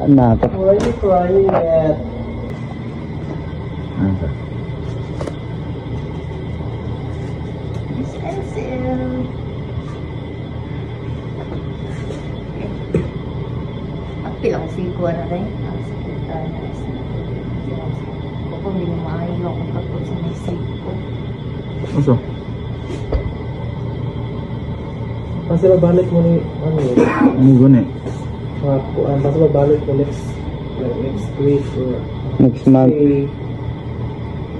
na. Why are you crying yet? Miss Ansel. Pilang sigwa na rin. Ang sekretar na isa. Kung hindi mo maayaw kung kapag sa may sigwa. Oso? Kasi babalik mo ni ano yun? Ano guni? Kasi babalik mo next week or Next month.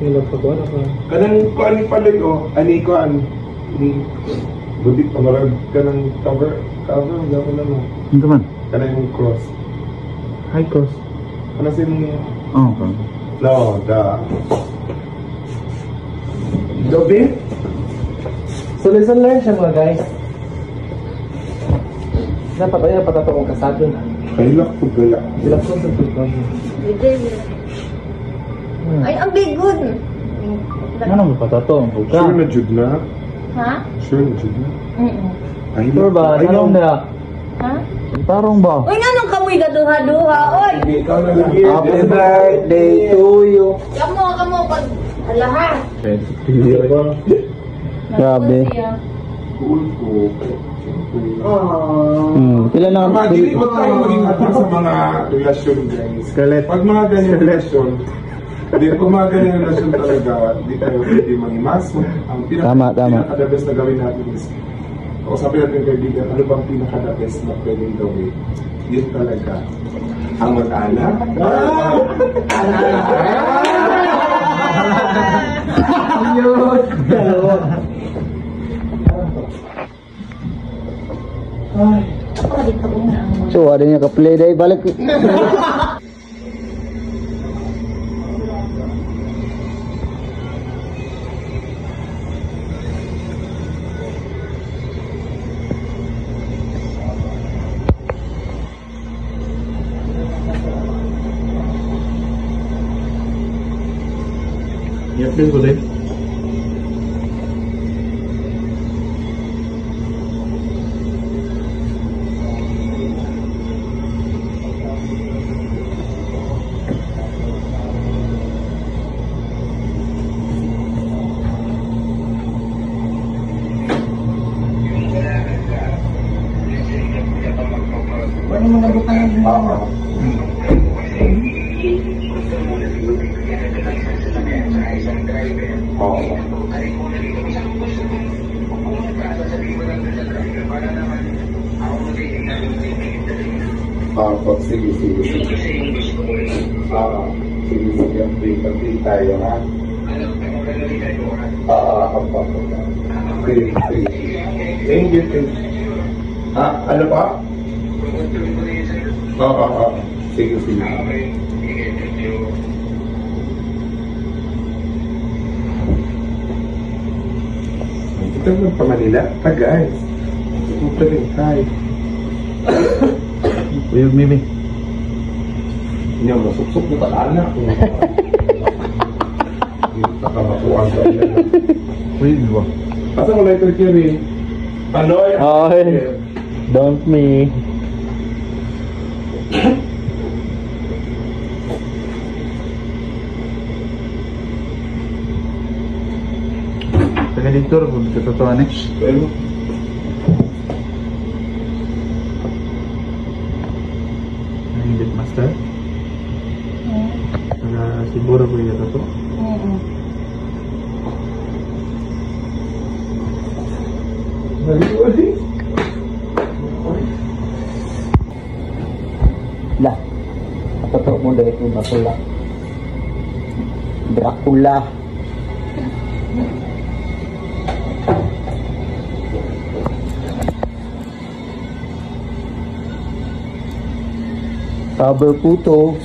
Yung nagpagawa na ka. Kanang kuan pala yo, ani kuan ni budik pamarag kanang cover gawon na mo. Ano man? Kanang yung cross. High cross. Ano sa mga Oh, okay. no, Dobe? So lesson learned siya mga guys. Dapat ay napatato kong kasado na. Kailak po gala. Sila po sa tulog. Ay, ang big good. Ano ba patato? Ang buka. Sure na jud na. Ha? Sure na jud na. Ay, Sure ba? Tarong na. Ha? Tarong ba? Uy, nanong kamoy gaduha-duha, oy! Hindi, ikaw na lagi. Happy birthday to you. Kamo, pag alahan. Grabe. Cool ko. Kailan na? Tama, dili mo tayo maging atas sa mga relasyon, guys. Scarlett. Pag mga ganyan relasyon, pag mga ganyan relasyon talaga, di tayo pwede mangimaso. Ang Tama. pinaka-the best na gawin natin is, o sabi natin kaibigan, ano bang pinaka-the best na pwedeng gawin? Yun talaga. Ang mag-anak. Yun! Ay. So, ada niya ka-play day. Balik. I-upload ko din. Ano mo nabukan ng Sige. Sige, update tayo, ha? Okay. Thank you. Ha? Ano pa? Sige. Ito ng Manila. Guys. Ito rin tayo. Uyog, Mimi. Hindi ako masuksok na talala. Hindi nakamakuha sa nila. Uyog ba? Asa ko lighter carry? Panoy! Ay. Don't me. Taga dito, katotohan eh. Pero, Hindit master. Taga siguro ko yung to. Lah. Katoto mo dahil kung Dracula. Dracula. Saber putos.